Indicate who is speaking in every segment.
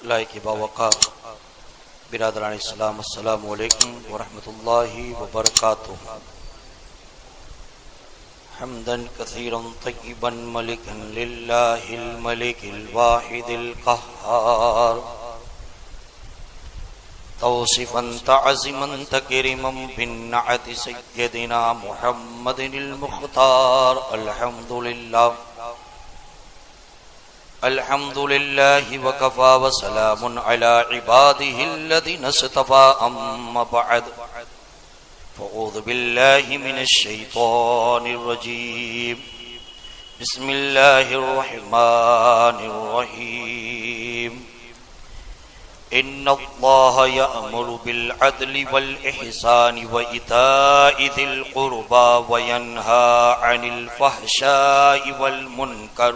Speaker 1: Like बावक़ार बिरादरान इस्लाम, अस्सलामु अलैकुम व रहमतुल्लाहि व बरकातुहू। हम्दन कसीरन तय्यिबन मलिकन लिल्लाहिल मलिकिल वाहिदिल क़ह्हार, तौसिफन तअज़ीमन तकरीमन बिन्नअति सय्यदिना मुहम्मदिनिल मुख्तार। अल्हम्दुलिल्लाह अल्हम्दुलिल्लाहि व कफ़ा व सलामुन अला इबादिहिल्लज़ीना इस्तफ़ा, अम्मा बअद, फ़अऊज़ु बिल्लाहि मिनश शैतानिर रजीम। बिस्मिल्लाहिर रहमानिर रहीम। इन्नल्लाह यअमुरु बिल अदलि वल इहसानि व इताइ ज़िल क़ुर्बा व यन्हा अनिल फ़हशाइ वल मुनकर।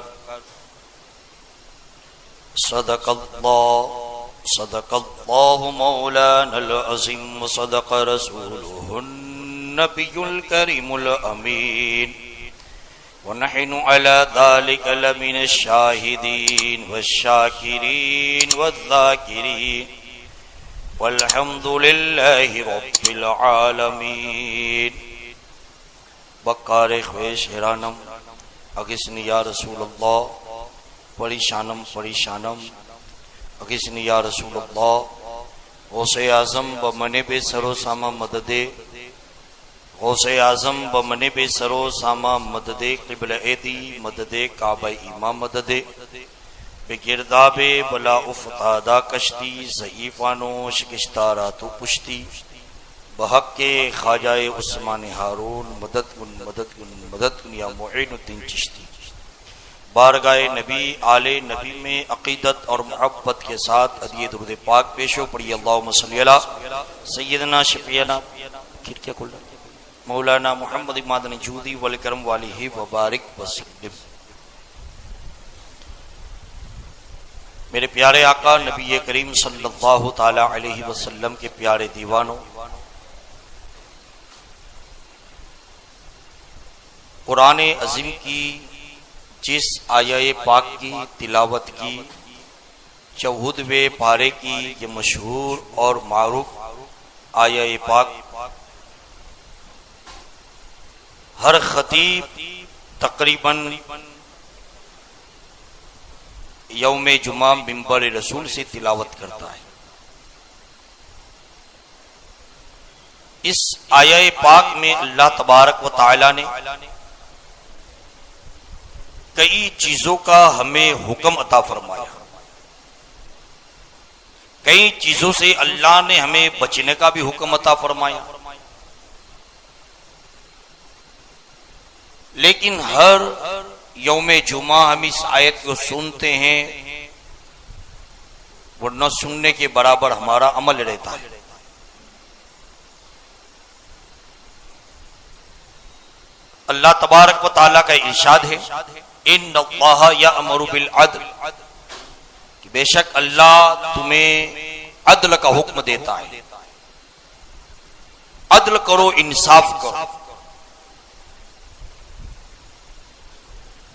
Speaker 1: सदक़ल्लाहु मौलानल अज़ीम व सदक़ रसूलुहुन नबियुल करीमुल अमीन व नहनु अला ज़ालिका लमिनश शाहिदीन वश्शाकिरीन वज़्ज़ाकिरीन वल्हम्दुलिल्लाहि रब्बिल आलमीन। बकार ख्वेश हिरानम अगिस्नि या रसूलल्लाह, परेशानम परेशानम अगिस्नि या रसूलल्लाह। गौसे आज़म ब मने बे सरो सामा मददे, गौसे आज़म ब मने बे सरो सामा मददे, क़िबल एदी मददे, काबा ईमा मददे, बेगिरदाबे बला उफ़तादा कश्ती, ज़ईफ़ानो शिकस्तारा तो पुश्ती, बहक़्क़े ख़ाजाए उस्मान हारून, मदद कुन मदद कुन मदद कुन या मुईनुद्दीन चिश्ती। बारगाए नबी आले नबी में अक़ीदत और मोहब्बत के साथ अदिए दुरूद पाक पेशो पढ़िए। अल्लाहुम्मा सल्लि अला सय्यदना शफ़ीअना खिड़कियाँ खोल मौलाना मोहम्मद मादनी जूदी वल करम वालिही व बारिक वसल्लिम। मेरे प्यारे आका नबी करीम सल्लल्लाहु ताला अलैहि वसल्लम के प्यारे दीवानों, कुरान अज़ीम की जिस आया पाक की तिलावत की 14वें पारे की ये मशहूर और मारूफ आया पाक हर खतीब तकरीबन यौम जुमा मिंबर रसूल से तिलावत करता है। इस आया पाक में अल्लाह तबारक व तआला ने कई चीजों का हमें हुक्म अता फरमाया, कई चीजों से अल्लाह ने हमें बचने का भी हुक्म अता फरमाया। लेकिन हर यौमे जुमा हम इस आयत को सुनते हैं, वो न सुनने के बराबर हमारा अमल रहता है। अल्लाह तबारक व तआला का इरशाद है, इन्नल्लाह यअमुरु बिल अदल, कि बेशक अल्लाह तुम्हें अदल का हुक्म देता है। अदल करो, इंसाफ करो।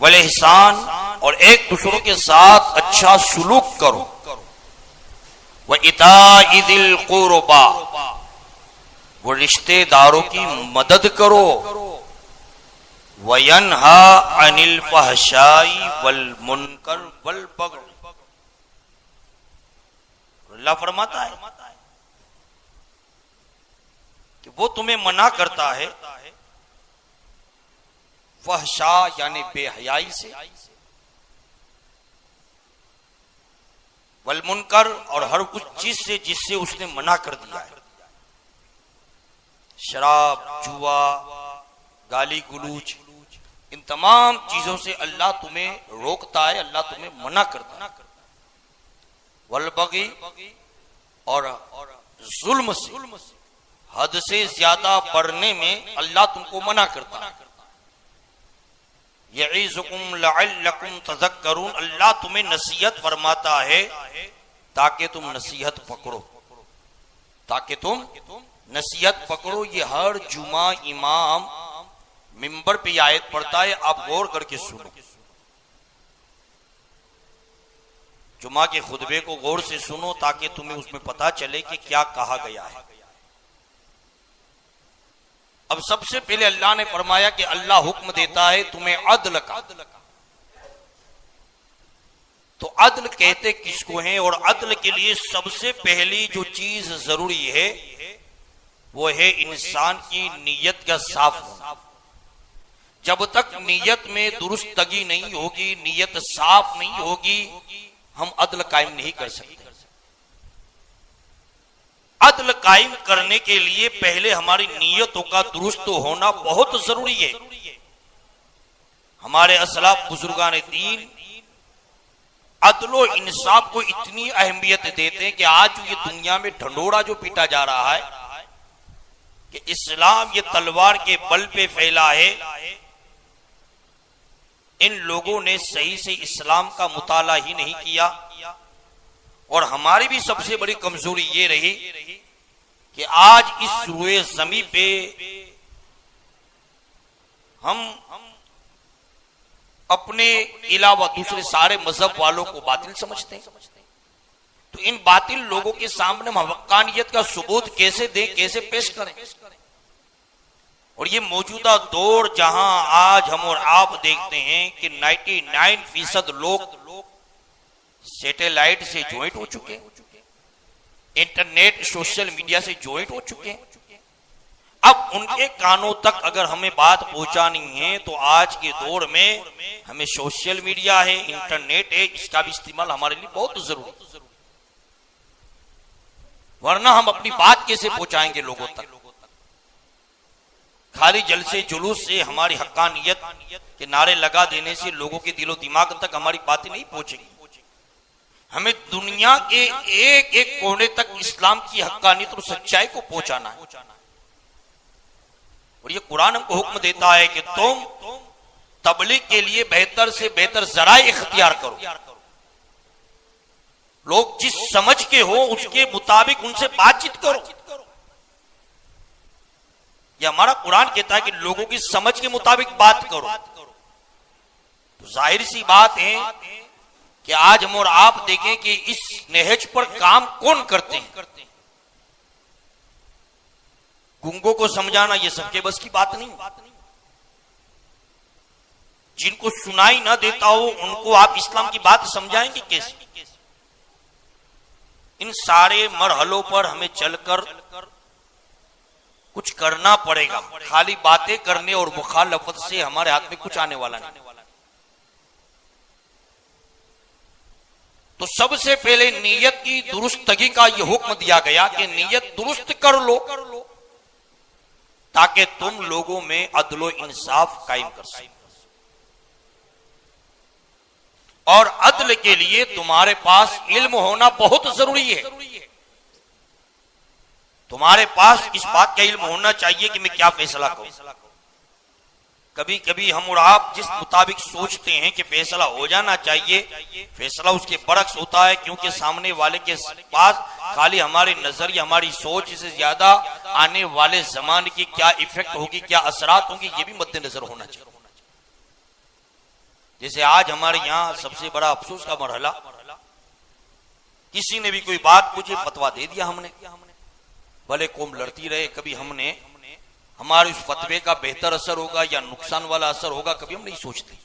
Speaker 1: वल इहसान, और एक दूसरों के साथ अच्छा सुलूक करो। व इताइ ज़िल क़ुरबा, वो रिश्तेदारों की मदद करो। वयन्हा अनिल फ़हशाई वल मुनकर वल बग़य, अल्लाह फरमाता है कि वो तुम्हें मना करता है फहशा यानी बेहयाई से, वल मुनकर, और हर उस चीज से जिससे उसने मना कर दिया है। शराब, जुआ, गाली गुलूच, इन तमाम चीजों से अल्लाह तुम्हें रोकता है, अल्लाह तुम्हें मना करता है। वल बग़ी, और जुल्म से, हद से ज्यादा बढ़ने में अल्लाह तुमको मना करता है। यईज़ुकुम लअल्लकुम तज़क्करून, अल्लाह तुम्हें नसीहत फरमाता है ताकि तुम नसीहत पकड़ो, ताकि तुम नसीहत पकड़ो। ये हर जुमा इमाम मिंबर पे आयत पढ़ता है, आप गौर करके सुनो। जुमा के खुतबे को गौर से सुनो ताकि तुम्हें उसमें पता चले कि क्या कहा गया है। अब सबसे पहले अल्लाह ने फरमाया कि अल्लाह हुक्म देता है तुम्हें अदल का। तो अदल कहते किसको हैं? और अदल के लिए सबसे पहली जो चीज जरूरी है वो है इंसान की नीयत का साफ होना। जब तक नीयत में दुरुस्तगी नहीं होगी, नीयत साफ नहीं होगी, हम अदल कायम नहीं कर सकते। अदल कायम करने के लिए पहले हमारी नीयतों का दुरुस्त होना बहुत जरूरी है। हमारे असलाफ बुजुर्गान दीन अदलो इंसाफ को इतनी अहमियत देते हैं कि आज ये दुनिया में ढंढोरा जो पीटा जा रहा है कि इस्लाम ये तलवार के बल पे फैला है, इन लोगों ने सही से इस्लाम का मुताला ही नहीं किया। और हमारी भी सबसे बड़ी कमजोरी ये रही कि आज इस रुए ज़मीन पे हम अपने अलावा दूसरे सारे मजहब वालों को बातिल समझते हैं। तो इन बातिल लोगों के सामने हम हक्कानियत का सबूत कैसे दें, कैसे पेश करें? और ये मौजूदा दौर जहां आज हम और आप देखते हैं कि 99% लोग सैटेलाइट से ज्वाइंट हो चुके हैं, इंटरनेट सोशल मीडिया से ज्वाइंट हो चुके हैं। अब उनके कानों तक अगर हमें बात पहुंचानी है तो आज के दौर में हमें सोशल मीडिया है, इंटरनेट है, इसका भी इस्तेमाल हमारे लिए बहुत जरूरी है। वरना हम अपनी बात कैसे पहुंचाएंगे लोगों तक? खाली जलसे जुलूस से, हमारी हक्कानियत के नारे लगा देने से लोगों के दिलो दिमाग तक हमारी बातें नहीं पहुंचेगी। हमें दुनिया के एक एक कोने तक इस्लाम की हक्कानियत और सच्चाई को पहुंचाना है। और ये कुरान हमको हुक्म देता है कि तुम तबलीग के लिए बेहतर से बेहतर जराए इख्तियार करो। लोग जिस समझ के हो उसके मुताबिक उनसे बातचीत करो। ये हमारा कुरान कहता है कि लोगों की समझ के मुताबिक बात करो। तो जाहिर सी बात है कि आज हम और आप देखें कि इस नहज पर काम कौन करते हैं। गूंगों को समझाना ये सबके बस की बात नहीं। जिनको सुनाई ना देता हो उनको आप इस्लाम की बात समझाएंगे कैसे? इन सारे मरहलों पर हमें चलकर कुछ करना पड़ेगा। खाली बातें करने और मुखालफत से हमारे हाथ में कुछ आने वाला नहीं। तो सबसे पहले नीयत की दुरुस्तगी का यह हुक्म दिया गया कि नीयत दुरुस्त कर लो ताकि तुम लोगों में अदलो इंसाफ कायम कर सको। और अदल के लिए तुम्हारे पास इल्म होना बहुत जरूरी है। तुम्हारे पास इस बात का इल्म होना चाहिए कि मैं क्या फैसला करूं। कभी कभी हम और आप जिस मुताबिक सोचते हैं कि फैसला हो जाना चाहिए, फैसला उसके बरक्स होता है, क्योंकि सामने वाले के पास खाली हमारी नजर या हमारी सोच से ज्यादा आने वाले जमाने की क्या इफेक्ट होगी, क्या असरात होंगे, ये भी मद्देनजर होना चाहिए। जैसे आज हमारे यहाँ सबसे बड़ा अफसोस का मरहला, किसी ने भी कोई बात पूछी, फतवा दे दिया हमने, भले कौम लड़ती रहे। कभी हमने हमारे उस फतवे का बेहतर असर होगा या नुकसान वाला असर होगा, कभी हम नहीं सोचते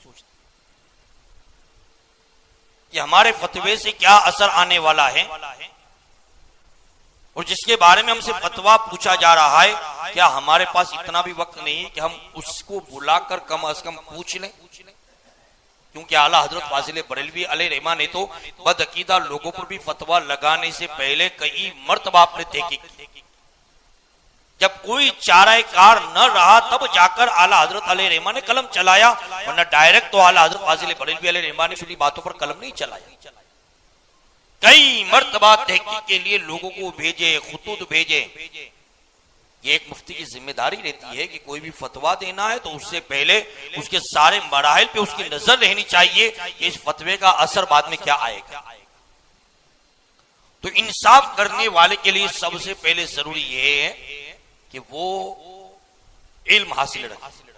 Speaker 1: कि हमारे फतवे से क्या असर आने वाला है। और जिसके बारे में हमसे फतवा पूछा जा रहा है, क्या हमारे पास इतना भी वक्त नहीं है कि हम उसको बुलाकर कम अज कम पूछ लें? क्योंकि आला हजरत फाजिल बरेलवी अलैहि रहमान ने तो बदअकीदा लोगों पर भी फतवा लगाने से पहले कई मर्तबा आपने तहकीक की। जब कोई चाराकार न रहा तब जाकर आला हजरत अलैहि रहमान ने कलम चलाया, वरना डायरेक्ट तो आला हजरत फाजिल बरेलवी अलैहि रहमान ने सुनी बातों पर कलम नहीं चलाया। कई मर्तबा तहकीक के लिए लोगों को भेजे, खुतूत भेजे। ये एक मुफ्ती की जिम्मेदारी रहती है कि कोई भी फतवा देना है तो उससे पहले उसके सारे मराहिल पे उसकी नजर रहनी चाहिए कि इस फतवे का असर बाद में क्या आएगा। तो इंसाफ करने वाले के लिए सबसे पहले जरूरी यह है कि वो इल्म हासिल रखे।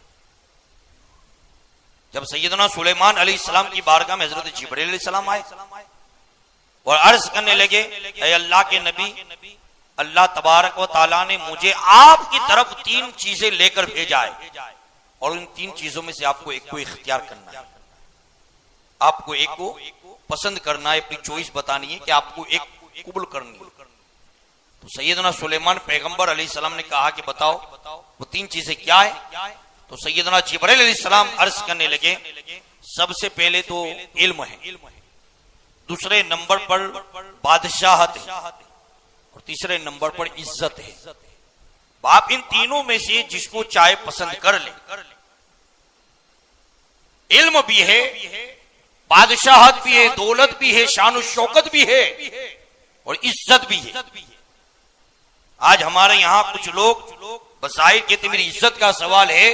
Speaker 1: जब सैयदना सुलेमान अलैहिस्सलाम की बारगाह में हजरत जिब्रील अलैहिस्सलाम आए और अर्ज करने लगे, ऐ अल्लाह के नबी, अल्लाह तबारक व तआला ने मुझे आपकी तरफ 3 चीजें लेकर भेजा है और इन 3 चीजों में से आपको एक को इख्तियार करना है, आपको एक को पसंद करना है, अपनी चॉइस बतानी है कि आपको एक कबूल करनी है। तो सैयदना सुलेमान पैगंबर अलैहिस्सलाम ने कहा कि बताओ वो 3 चीजें क्या है। तो सैयदना जिब्राइल अलैहिस्सलाम अर्ज करने लगे, सबसे पहले तो इल्म है, दूसरे नंबर पर बादशाहत है और तीसरे नंबर पर इज्जत है। बाप इन तीनों में से जिसको चाहे पसंद कर ले। इल्म भी है, बादशाहत भी है, दौलत भी है, शान शौकत भी है और इज्जत भी है। आज हमारे यहां कुछ लोग बसाइर कहते मेरी इज्जत का सवाल है,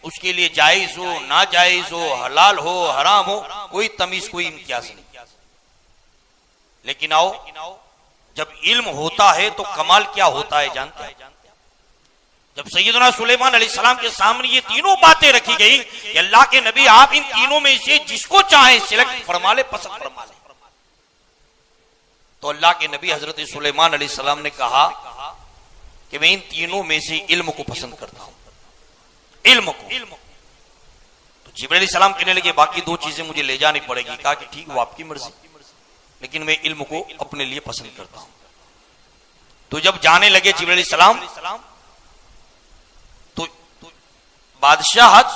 Speaker 1: उसके लिए जायज हो ना जायज हो, हलाल हो हराम हो, कोई तमीज कोई इम्तियाज नहीं। लेकिन आओ जब इल्म होता है तो कमाल क्या होता है जानते हैं? जब सैयदना सुलेमान अलैहिस्सलाम के सामने ये तीनों बातें रखी गई कि अल्लाह के नबी आप इन तीनों में से जिसको चाहे सिलेक्ट फरमा ले, पसंद फरमा ले। तो अल्लाह के नबी हजरत सुलेमान अलैहिस्सलाम ने कहा कि मैं इन तीनों में से इल्म को पसंद करता हूं, इल्म को। तो जिब्राइल अलैहिस्सलाम कहने लगे बाकी 2 चीजें मुझे ले जानी पड़ेगी। कहा कि ठीक वो आपकी मर्जी, लेकिन मैं इल्म को अपने लिए पसंद करता हूं। तो जब जाने लगे जिब्राइल अलैहिस्सलाम तो बादशाहत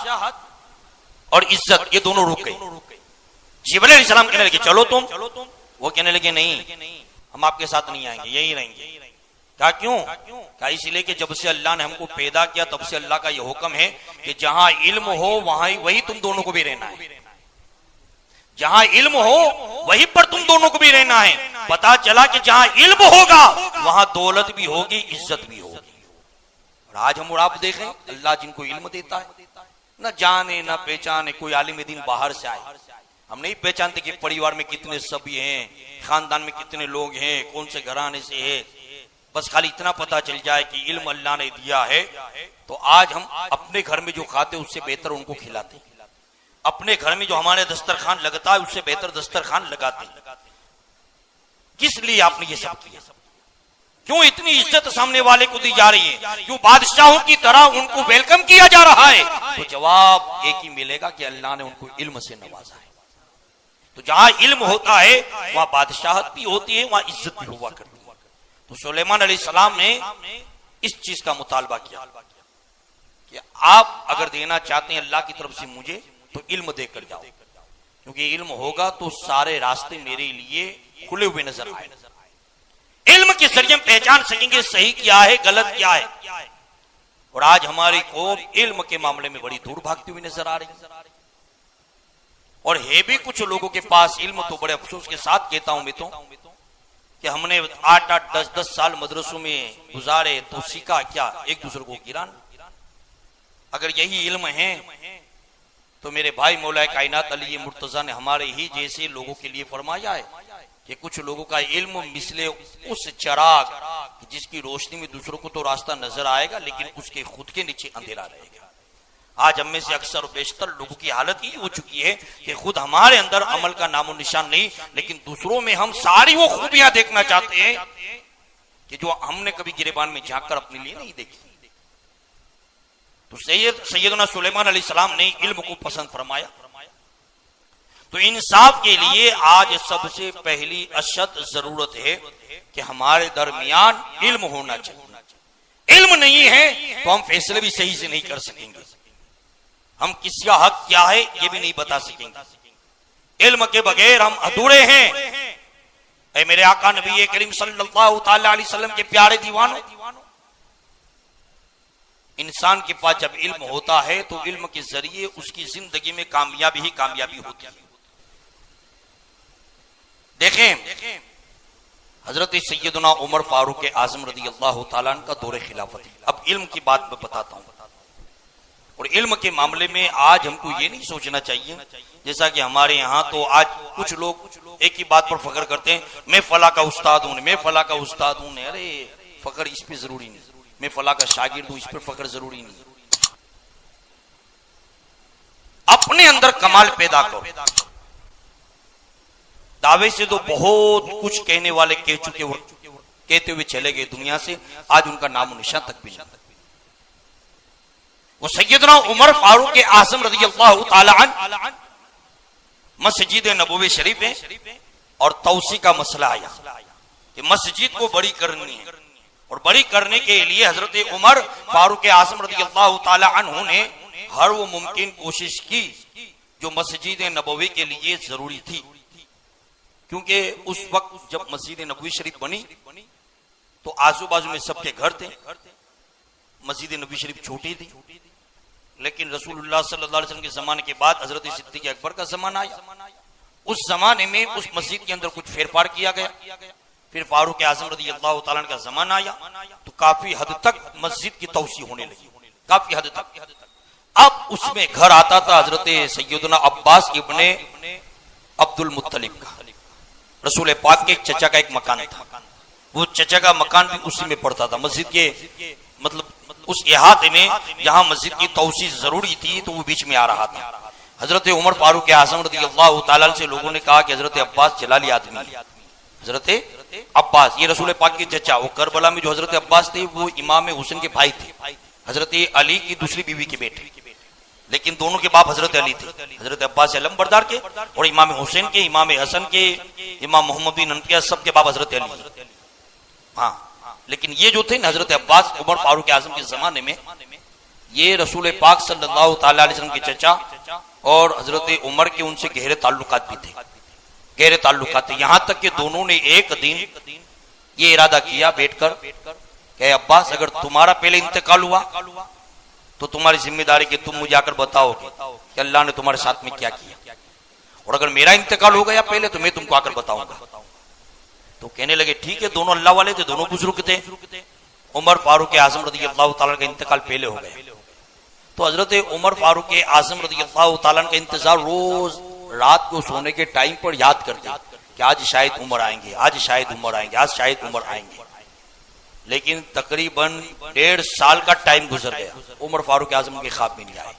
Speaker 1: और इज्जत ये दोनों रुक गए। जिब्राइल अलैहिस्सलाम कहने लगे चलो तुम, वो कहने लगे नहीं हम आपके साथ नहीं आएंगे, यही रहेंगे। क्या क्यों? क्या इसलिए कि जब से अल्लाह ने हमको पैदा किया तब से अल्लाह का यह हुक्म है कि जहां इल्म हो वहां वही तुम दोनों को भी रहना है, जहां इल्म हो वहीं पर तुम दोनों को भी रहना है। पता चला कि जहां इल्म होगा वहां दौलत भी होगी, इज्जत भी होगी। और आज हम और आप देखें अल्लाह जिनको इल्म देता है न जाने न पहचाने, कोई आलिम दीन बाहर से आए, हम नहीं पहचानते कि परिवार में कितने सभी हैं, खानदान में कितने लोग हैं, कौन से घराने से है। बस खाली इतना पता चल जाए कि इल्म अल्लाह ने दिया है तो आज हम अपने घर में जो खाते उससे बेहतर उनको खिलाते, अपने घर में जो हमारे दस्तरखान लगता है उससे बेहतर दस्तरखान लगाते। किस लिए आपने ये सब किया? क्यों इतनी इज्जत सामने वाले को दी जा रही है? क्यों बादशाहों की तरह उनको वेलकम किया जा रहा है? तो जवाब एक ही मिलेगा कि अल्लाह ने उनको इल्म से नवाजा है। तो जहां इल्म होता है वहां बादशाहत भी होती है, वहां इज्जत भी हुआ करती है। तो सुलेमान अलैहिस्सलाम ने इस चीज का मुतालबा किया कि आप अगर देना चाहते हैं अल्लाह की तरफ से मुझे तो इल्म देकर जाओ, क्योंकि इल्म होगा तो सारे रास्ते मेरे लिए खुले हुए नजर आए। इल्म के जरिए हम पहचान सकेंगे सही क्या है गलत क्या है। और आज हमारी कौम इल्म के मामले में बड़ी दूर भागती हुई नजर आ रही है। और है भी कुछ लोगों के पास इल्म, तो बड़े अफसोस के साथ कहता हूं मैं तो कि हमने 8-8, 10-10 साल मदरसों में गुजारे तो सीखा क्या? एक दूसरे को गिरान। अगर यही इल्म है तो मेरे भाई मौलाए कायनात अली मुर्तजा ने हमारे ही जैसे लोगों के लिए फरमाया है कि कुछ लोगों का इल्म मिसले उस चिराग जिसकी रोशनी में दूसरों को तो रास्ता नजर आएगा लेकिन उसके खुद के नीचे अंधेरा रहेगा। आज हम में से अक्सर और बेशतर लोगों की हालत ही हो चुकी है कि खुद हमारे अंदर अमल का नामो निशान नहीं, लेकिन दूसरों में हम सारी वो खूबियां देखना चाहते हैं कि जो हमने कभी गिरेबान में झांककर अपने लिए नहीं देखी। तो सैयदना सुलेमान अलैहिस्सलाम ने इल्म को पसंद फरमाया। तो इंसाफ के लिए आज सबसे पहली अशद जरूरत है कि हमारे दरमियान इल्म होना चाहिए। इल्म नहीं है तो हम फैसले भी सही से नहीं कर सकेंगे, हम किसका हक क्या है ये भी नहीं बता सकेंगे। इल्म के बगैर हम अधूरे हैं। ऐ मेरे आका नबी करीम सल्लल्लाहु ताला अलैहि वसल्लम के प्यारे दीवानों, इंसान के पास जब इल्म होता है तो इल्म के जरिए उसकी जिंदगी में कामयाबी ही कामयाबी होती है। देखें हजरत सैयदना उमर फारूक आजम रज़ी अल्लाह ताला अन्हु का दौरे खिलाफत है। अब इल्म की बात मैं बताता हूं। और इल्म के मामले में आज हमको ये नहीं सोचना चाहिए जैसा कि हमारे यहाँ तो आज कुछ लोग एक ही बात पर फख्र करते हैं, मैं फला का उस्ताद हूं, मैं फला का उस्ताद हूं। अरे फख्र इस पे जरूरी नहीं, मैं फला का शागिर्द हूं इस पर फख्र जरूरी नहीं। अपने अंदर कमाल पैदा करो, दावे से तो बहुत कुछ कहने वाले कह चुके हो, कहते हुए चले गए दुनिया से, आज उनका नाम निशान तक भी नहीं। वो सैयदना उमर फारूक आजम रज़ियल्लाहु ताला अन्हु मस्जिद नबवी शरीफ है और तौसी का मसला आया कि मस्जिद को बड़ी करनी है, और बड़ी करने के लिए हजरत उमर फारूक आजम रज़ियल्लाहु ताला अन्हु ने हर वो मुमकिन कोशिश की जो मस्जिद नबवी के लिए जरूरी थी, क्योंकि उस वक्त जब मस्जिद नबवी शरीफ बनी तो आजू बाजू में सबके घर थे। मस्जिद नबवी शरीफ छोटी थी, लेकिन रसूलुल्लाह सल्लल्लाहु अलैहि वसल्लम के जमाने के बाद हजरत सिद्दीक़ अकबर का जमाना आया। उस जमाने में उस मस्जिद के अंदर कुछ फेरफार किया गया। फिर फारूक आजम रज़ियल्लाहु ताला अन्हु का जमाना आया तो काफी हद तक मस्जिद की तौसी होने लगी, काफी हद तक। अब उसमें घर आता था हजरत सैयदना अब्बास इब्ने अब्दुल मुत्तलिब का, रसूल पाक के एक चचा का एक मकान था, वो चचा का मकान भी उसी में पड़ता था। मस्जिद के मतलब उस इहाते में जहां मस्जिद की तौसी जरूरी थी तो वो बीच में आ रहा था। हजरत उमर फारूक आजम रज़ियल्लाहु ताला से लोगों ने कहा कि हजरत अब्बास जलाली आदमी है। हजरत अब्बास ये रसूल पाक के चचा, वो करबला में जो हजरत अब्बास थे वो इमाम हुसैन के भाई थे, हजरत अली की दूसरी बीवी के बेटे, लेकिन दोनों के बाप हजरत अली थे, हजरत अब्बास अलम बरदार के, और इमाम हुसैन के, इमाम हसन के, इमाम मोहम्मद बिन अनकिया सबके बाप हजरत अली। हाँ, लेकिन ये जो थे ना हजरत अब्बास उमर फारूक आजम के जमाने में, ये रसूल पाक सल्लल्लाहु ताला अलैहि वसल्लम के चचा और हजरत उमर के उनसे गहरे ताल्लुकात भी थे, गहरे ताल्लुकात थे। यहां तक कि दोनों ने एक दिन ये इरादा किया बैठकर कि अब्बास अगर तुम्हारा पहले इंतकाल हुआ तो तुम्हारी जिम्मेदारी कि तुम मुझे आकर बताओगे कि अल्लाह ने तुम्हारे साथ में क्या किया, और अगर मेरा इंतकाल हो गया पहले तो मैं तुमको आकर बताऊंगा। तो कहने लगे ठीक है, दोनों अल्लाह वाले थे, दोनों बुजुर्ग थे। उमर फारूक आजम रज़ियल्लाहु ताला का इंतकाल पहले हो गया तो हजरत उमर फारूक आजम रज़ियल्लाहु ताला का इंतजार रोज रात को सोने के टाइम पर याद करते कि आज शायद उमर आएंगे, आज शायद उमर आएंगे, आज शायद उमर आएंगे। लेकिन तकरीबन 1.5 साल का टाइम गुजर गया, उमर फारूक आजम के ख्वाब में नहीं आए।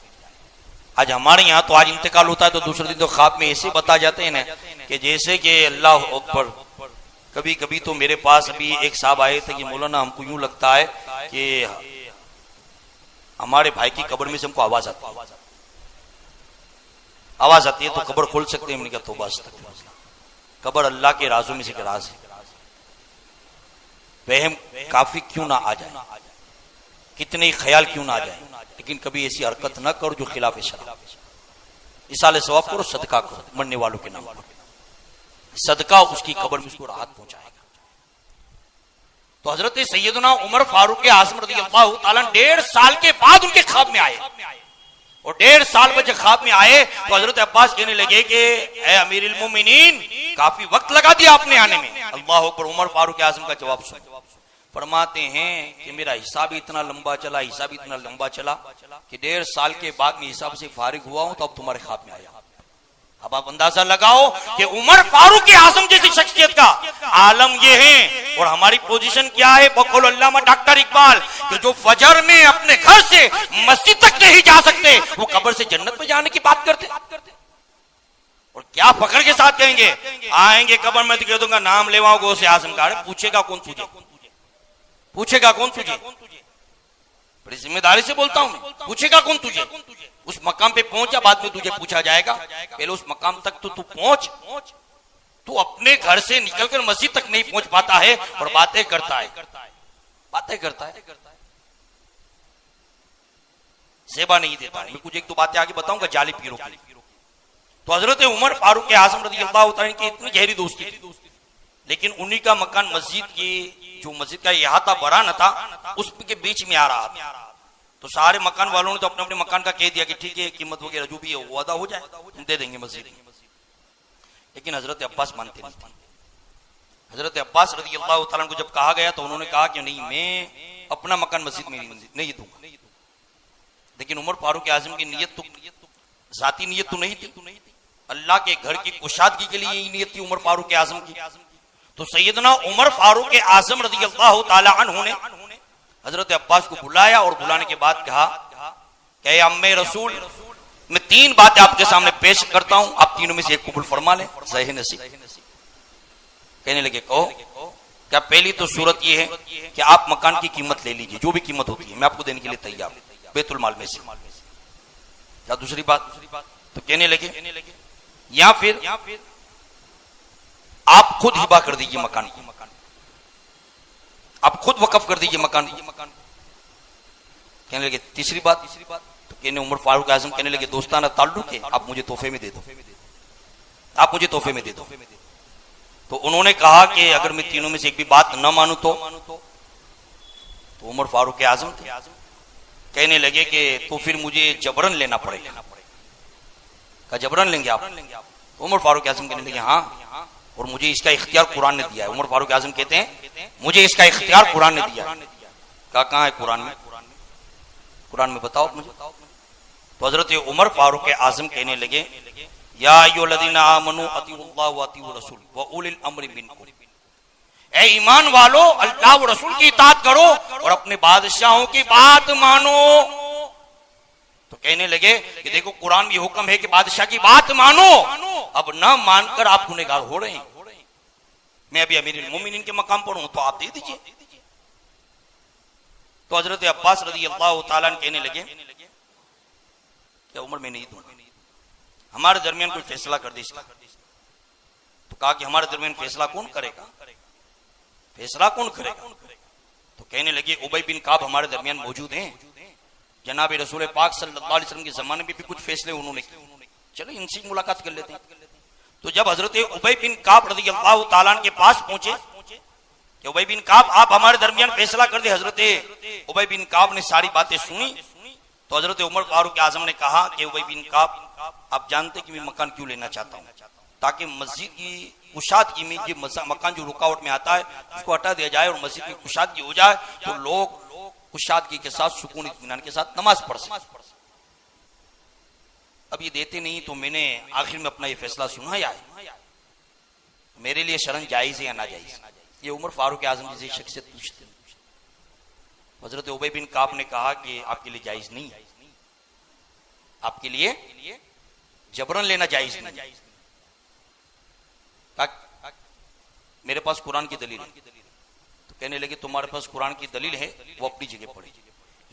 Speaker 1: आज हमारे यहाँ तो आज इंतकाल होता है तो दूसरे दिन तो ख्वाब में ऐसे बता जाते हैं ना कि जैसे कि अल्लाह अकबर। कभी कभी तो मेरे पास अभी एक साहब आए थे कि मौलाना हमको यूं लगता है कि हमारे भाई की कब्र में से हमको आवाज आती है तो कब्र खोल सकते हैं। मैंने कहा तौबा अस्तगफिरुल्लाह, कब्र अल्लाह के राजों में से एक राज है, वहम काफी क्यों ना आ जाए, कितने ही ख्याल क्यों ना आ जाए, लेकिन कभी ऐसी हरकत ना करो जो खिलाफ शरअ। इसाले सवाब करो, सदका करो मरने वालों के नाम पर, सदका उसकी कब्र में उसको राहत पहुंचाएगा। तो हजरत सैयदना उमर फारूक आजम रज़ियल्लाहु ताला 1.5 साल के बाद उनके ख्वाब में आए, और 1.5 साल बाद जब ख्वाब में आए तो हजरत अब्बास कहने लगे कि ए अमीरुल मोमिनीन, काफी वक्त लगा दिया आपने आने में। अल्लाह अकबर। उमर फारूक आजम का जवाब सुन, फरमाते हैं कि मेरा हिसाब इतना लंबा चला, हिसाब इतना लंबा चला कि 1.5 साल के बाद में हिसाब से फारिग हुआ हूं तो अब तुम्हारे ख्वाब में आया। अब आप अंदाजा लगाओ कि उमर फारूक आजम जैसी शख्सियत का आलम ये है, और हमारी पोजीशन क्या है। बकौल अल्लामा डॉक्टर इकबाल कि जो फजर में अपने घर से मस्जिद तक नहीं जा सकते वो कब्र से जन्नत में जाने की बात करते, और क्या फख्र के साथ कहेंगे आएंगे कब्र में तो कह दूंगा नाम लेवाओ गो से आजम का। पूछेगा कौन तुझे, पूछेगा कौन तुझे, बड़ी जिम्मेदारी से बोलता हूं, पूछेगा कौन तुझे। उस मकाम पे पहुंचा, बाद में तुझे पूछा जाएगा, पहले उस मकाम तक तो तू पहुंच। तू अपने घर से निकलकर मस्जिद तक नहीं पहुंच पाता है और बातें करता है, बातें करता है, सेवा नहीं देता है। मैं कुछ एक दो बातें आगे बताऊंगा जाली पीरों की। तो हजरत उमर फारूक आजम रज़ियल्लाहु ताला की इतनी गहरी दोस्ती थी, लेकिन उन्हीं का मकान मस्जिद की जो मस्जिद का इहाता बराना था उसके बीच में आ रहा था। तो सारे मकान वालों ने तो अपने अपने मकान का कह दिया कि ठीक है कीमत वगैरह जो भी है वो अदा हो जाए, हम दे देंगे मस्जिद। लेकिन हजरत अब्बास मानते नहीं थे। हजरत अब्बास रज़ियल्लाहु ताला को जब कहा गया तो उन्होंने कहा कि नहीं, मैं अपना मकान मस्जिद में नहीं दूंगा। लेकिन उमर फारूक आजम की नीयत तो जाती नीयत तो नहीं थी, अल्लाह के घर की कुशादगी के लिए यही नीयत थी उमर फारूक आजम की। तो सैयदना उमर फारूक आजम रज़ियल्लाहु ताला अन्हु ने हजरत अब्बास को बुलाया और बुलाने के बाद कहा कि अम्मे रसूल, मैं 3 बातें आपके सामने पेश करता हूं, आप तीनों में से एक कबूल फरमा लें, सही नसीब। कहने लगे कहो। क्या पहली तो सूरत ये है कि आप मकान की कीमत ले लीजिए, जो भी कीमत होती है मैं आपको देने के लिए तैयार हूं, बैतुल माल में से। क्या दूसरी बात? तो कहने लगे या फिर आप खुद हिबा कर दीजिए मकान को, आप खुद वकफ कर दीजिए मकान को। कहने लगे तीसरी बात? तो कहने उमर फारूक आजम कहने लगे दोस्ताना ताल्लुक है, आप मुझे तोहफे में दे दो, आप मुझे तोहफे में दे दो। तो उन्होंने कहा कि अगर मैं तीनों में से एक भी बात न मानूं तो उमर फारूक आजम थे, कहने लगे कि तो फिर मुझे जबरन लेना पड़ेगा। कहा जबरन लेंगे आप? तो उमर फारूक आजम कहने लगे हाँ, और मुझे इसका इख्तियार कुरान ने दिया है। उमर फारूक आजम कहते हैं मुझे इसका इख्तियार कुरान ने दिया है। कहा कहां है कुरान में? कुरान में बताओ मुझे। तो हजरत उमर फारूक आजम कहने लगे या अय्युहल्लज़ीना आमनू अतीउल्लाह व अतीउर रसूल व उलिल अम्रि मिनकुम, ए ईमान वालो अल्लाह व रसूल की इताअत करो और अपने बादशाहों की बात मानो। तो कहने लगे कि देखो कुरान में हुक्म है कि बादशाह की बात मानो, अब ना मानकर आप गुनहगार हो रहे हैं। मैं अभी अमीरुल मोमिनीन के मकाम पर हूं तो आप दे दीजिए। तो हजरत अब्बास रज़ियल्लाहु ताला अन्हु कहने लगे क्या उमर में नहीं दूंगा, हमारे दरमियान कोई फैसला कर दे इसका। तो कहा कि हमारे दरमियान फैसला कौन करेगा, फैसला कौन करेगा? तो कहने लगे उबई बिन काब हमारे दरमियान मौजूद हैं, जनाब रसूल पाक सल्लल्लाहु अलैहि वसल्लम के जमाने में भी कुछ फैसले उन्होंने किए, चलो इनसे मुलाकात कर लेते हैं। तो जब हजरत उबई बिन काब रज़ियल्लाहु ताला अन्हु के पास पहुंचे कि उबई बिन काब आप हमारे दरमियान फैसला कर दे, हजरत उबई बिन काब ने सारी बातें सुनी। तो हजरत उमर फारूक आजम ने कहा कि उबई बिन काब आप जानते कि मैं मकान क्यों लेना चाहता हूं, ताकि मस्जिद की कुशादगी में ये मकान जो रुकावट में आता है उसको हटा दिया जाए और मस्जिद की कुशादगी हो जाए तो लोग कुशादगी के साथ सुकून इत्मीनान के साथ नमाज पढ़ सकें। अब ये देते नहीं तो मैंने आखिर में अपना ये फैसला सुनाया है, मेरे लिए शरण जायज है या नाजायज? ये उमर फारूक आजम जैसी शख्सियत पूछते। हजरत उबई बिन काब ने कहा कि आपके लिए जायज नहीं है, आपके लिए जबरन लेना जायज नहीं। मेरे पास कुरान की दलील है। तो कहने लगे तुम्हारे पास कुरान की दलील है वो अपनी जगह पड़ी,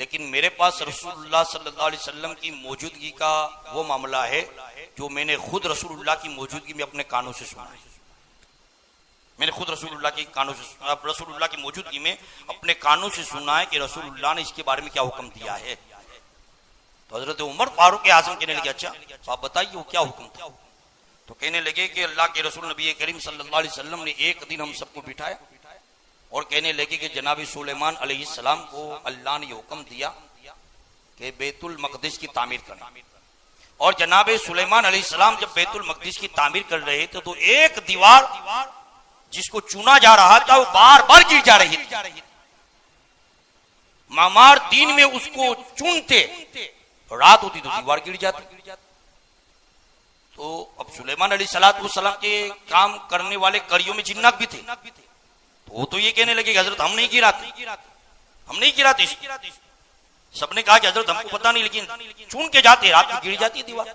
Speaker 1: लेकिन मेरे पास रसूलुल्लाह सल्लल्लाहु अलैहि वसल्लम की मौजूदगी का वो मामला है जो मैंने खुद रसूलुल्लाह की मौजूदगी में अपने कानों से सुना है। मैंने खुद रसूलुल्लाह की मौजूदगी में अपने कानों से सुना है कि रसूलुल्लाह ने इसके बारे में क्या हुक्म दिया है। तो हजरत उमर फारूक आजम कहने लगे अच्छा तो आप बताइए वो क्या हुक्म था? तो कहने लगे कि अल्लाह के रसूल नबी करीम सल्लल्लाहु अलैहि वसल्लम ने एक दिन हम सबको बिठाया और कहने लगे कि जनाब सुलेमान अलैहिस्सलाम को अल्लाह ने हुक्म दिया कि बैतुल मक़दिस की तामीर करना। और जनाब सुलेमान अलैहिस्सलाम जब बैतुल मक़दिस की तामीर कर रहे थे तो एक दीवार जिसको चुना जा रहा था वो बार बार गिर जा रही थी। मामार दिन में उसको चुनते, रात होती तो दीवार गिर जाती। तो अब सुलेमान अलैहिस्सलाम के काम करने वाले करियों में जिन्नात भी थे, तो वो तो ये कहने लगे हजरत हम नहीं गिराते। सबने कहा कि हजरत हमको पता नहीं, लेकिन चुन के जाते, रात को गिर जाती दीवार।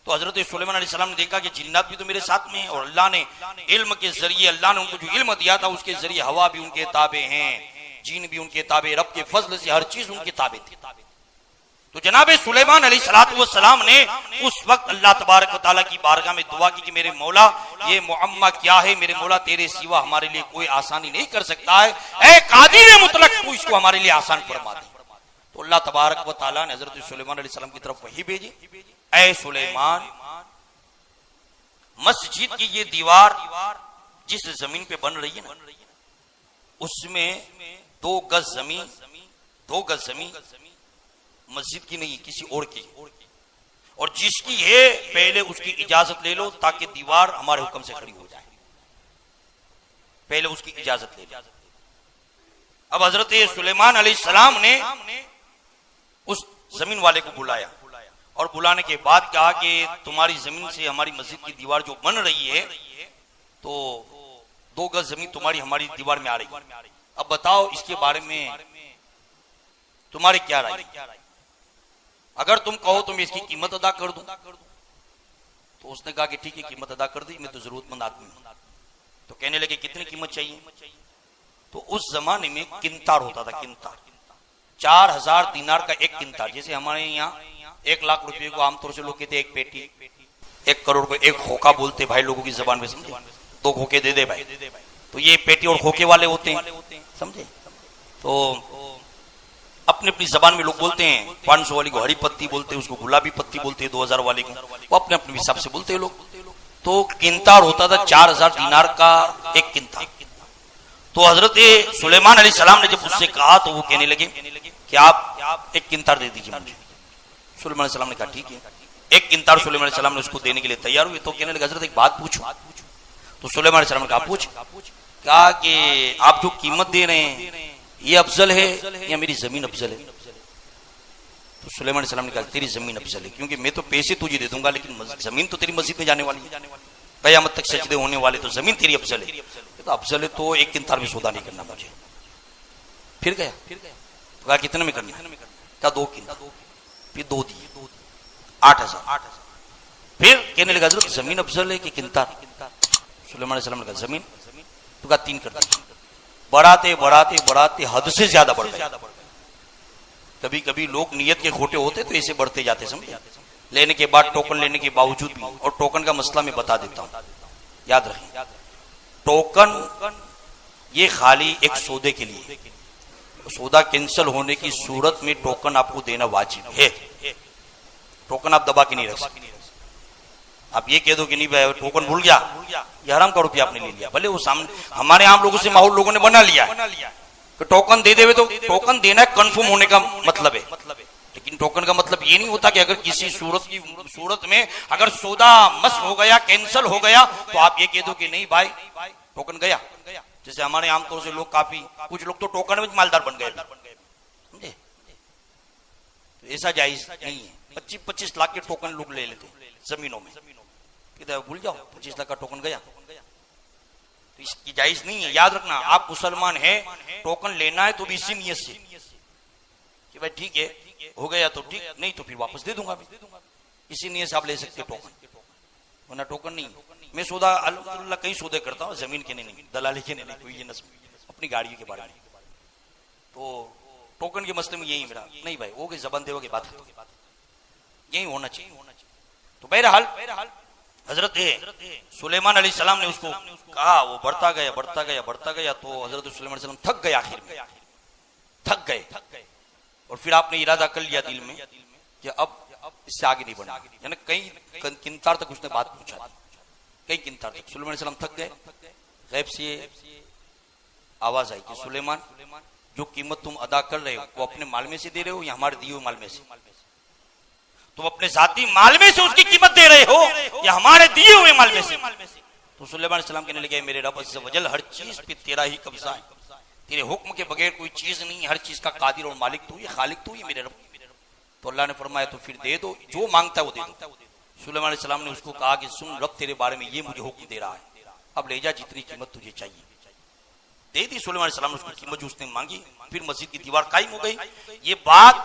Speaker 1: तो हजरत सुलेमान अलैहिस्सलाम ने देखा कि जिन्नात भी तो मेरे साथ में है और अल्लाह ने इल्म के जरिए, अल्लाह ने उनको जो इल्म दिया था उसके जरिए हवा भी उनके ताबे हैं, जीन भी उनके ताबे, रब के फजल से हर चीज उनके ताबे थी। तो जनाब सुलेमान अलैहिस्सलाम ने उस वक्त अल्लाह तबारक व तआला की बारगाह में दुआ की कि मेरे मौला ये मुअम्मा क्या है, मेरे मौला तेरे सिवा हमारे लिए कोई आसानी नहीं कर सकता है, ऐ कादिर मुतलक तू इसको हमारे लिए आसान फरमा दे। तो अल्लाह तबारक व तआला ने हजरत सुलेमान अलैहिस्सलाम की तरफ वही भेजी, ऐ सुलेमान मस्जिद की ये दीवार जिस जमीन पे बन रही है ना उसमें 2 गज जमीन मस्जिद की नहीं किसी और की, और जिसकी है पहले उसकी इजाजत ले लो ताकि दीवार हमारे हुक्म से खड़ी हो जाए, पहले उसकी इजाजत ले लो। अब हजरत सुलेमान अलैहिस्सलाम ने उस जमीन वाले को बुलाया और बुलाने के बाद कहा कि तुम्हारी जमीन से हमारी मस्जिद की दीवार जो बन रही है तो 2 गज जमीन तुम्हारी हमारी दीवार में आ रही है, अब बताओ इसके बारे में तुम्हारी क्या राय? अगर तुम कहो तो मैं इसकी कीमत अदा कर दूं। तो उसने कहा कि ठीक है कीमत अदा कर दी, मैं तो जरूरतमंद आदमी हूं। तो कहने लगे कितनी कीमत चाहिए? तो उस जमाने में किंतार होता था, किंतार 4000 दिनार का एक किंतार। जैसे हमारे यहाँ 1 लाख रुपए को आमतौर से लोग कहते हैं एक पेटी, 1 करोड़ को एक खोखा बोलते भाई लोगों की जबान में, समझे? 2 खोखे दे दे भाई, तो ये पेटी और खोखे वाले होते हैं, समझे? तो अपनी अपनी जबान में लोग बोलते हैं। 500 वाली को हरी पत्ती बोलते हैं, उसको गुलाबी पत्ती बोलते हैं, 2000 वाले को वो अपने अपने हिसाब से बोलते हैं लोग। तो किंतार होता था 4000 दिनार का एक किंतार। तो हजरत सुलेमान अलैहिस्सलाम ने जब उससे कहा तो वो कहने लगे कि आप एक किंतार दे दीजिए मुझे। सुलेमान अलैहिस्सलाम ने कहा ठीक है। एक किंतार सुलेमान अलैहिस्सलाम ने उसको देने के लिए तैयार हुए। तो कहने लगे हजरत एक बात पूछूं? तो सुलेमान अलैहिस्सलाम ने कहा पूछ। कहा कि आप जो कीमत दे रहे हैं ये अफजल है या मेरी जमीन अफजल है? तो सुलेमान अलैहिस्सलाम ने कहा तेरी जमीन अफजल है, क्योंकि मैं तो पैसे तुझे दे दूंगा लेकिन जमीन तो तेरी मस्जिद में जाने वाली है, कयामत तक सजदे होने वाले, तो जमीन तेरी अफजल है। तो अफजल है तो एक किंतार में सौदा नहीं करना मुझे। फिर गया तो कहा कितने में करना? कहा 2 किंतार। फिर 2 दिए, 8000। फिर कहने लगा हजरत जमीन अफजल है कि किंतार? सुलेमान अलैहिस्सलाम ने कहा जमीन। तो कहा 3 कर दिया। बढ़ाते बढ़ाते बढ़ाते हद से ज्यादा बढ़ गए। कभी कभी लोग नियत के खोटे होते तो ऐसे बढ़ते जाते, समझे? लेने के बाद टोकन लेने के बावजूद भी, और टोकन का मसला मैं बता देता हूं, याद रखें। टोकन ये खाली एक सौदे के लिए, सौदा कैंसिल होने की सूरत में टोकन आपको देना वाजिब है। टोकन आप दबा के नहीं रख सकते। आप ये कह दो कि नहीं भाई टोकन भूल गया, ये हराम का रुपया आपने ले लिया, भले वो सामने हमारे आम लोगों से माहौल लोगों ने बना लिया कि टोकन दे देवे, तो टोकन देना कंफर्म होने का मतलब है। लेकिन टोकन का मतलब ये नहीं होता कि अगर किसी सूरत में अगर सौदा मस हो गया, कैंसिल हो गया, तो आप ये कह दो कि नहीं भाई टोकन गया। जैसे हमारे आमतौर से लोग काफी कुछ लोग तो टोकन में मालदार बन गए, समझे? तो ऐसा जायज नहीं है। 25-25 लाख के टोकन लोग ले लेते जमीनों में, भूल जाओ 25 लाख का टोकन गया, तो इसकी जायज नहीं है। याद रखना, आप मुसलमान है, टोकन लेना है तो भी इसी नियत से कि भाई ठीक है हो गया तो ठीक, नहीं तो फिर वापस दे दूंगा। इसी नियत से आप ले सकते टोकन, वरना टोकन नहीं। मैं सौदा अल्हम्दुलिल्लाह कई सौदे करता हूँ, जमीन के नहीं, दलाली के नहीं, कोई ये अपनी गाड़ियों के बारे में। तो टोकन के मसले में यही मेरा नहीं भाई, वो जबान देवा की बात यही होना चाहिए। तो बहरहाल हजरत सुलेमान अलैहिस्सलाम ने उसको कहा, वो बढ़ता गया बढ़ता गया बढ़ता गया। तो हजरत सुलेमान अलैहिस्सलाम थक गए, आखिर में थक गए। और फिर आपने इरादा कर लिया दिल में कि अब इससे आगे नहीं बढ़ना। यानी कई किंतार तक उसने बात पहुंचा, कई किंतार तक। सुलेमान अलैहिस्सलाम थक गए। गैब से आवाज आई कि सुलेमान, जो कीमत तुम अदा कर रहे हो वो अपने माल में से दे रहे हो या हमारे दिए हुए माल में से? तुम अपने जाती माल में से उसकी कीमत दे रहे हो या हमारे दिए हुए माल में से? तो सुलेमान अलैहिस्सलाम कहने लगे मेरे रब अज़्ज़ व जल, हर चीज पे तेरा ही कब्जा है, तेरे हुक्म के बगैर कोई चीज नहीं, हर चीज का कादिर और मालिक तू ही, खालिक तू ही मेरे रब। तो अल्लाह ने फरमाया तो फिर दे दो, जो मांगता है वो दे दो। सुलेमान अलैहिस्सलाम ने उसको कहा कि सुन, रब तेरे बारे में ये मुझे हुक्म दे रहा है, अब ले जा जितनी कीमत तुझे चाहिए। दे दी सुलेमान अलैहिस्सलाम ने उसकी कीमत जो उसने मांगी। फिर मस्जिद की दीवार कायम हो गई। ये बात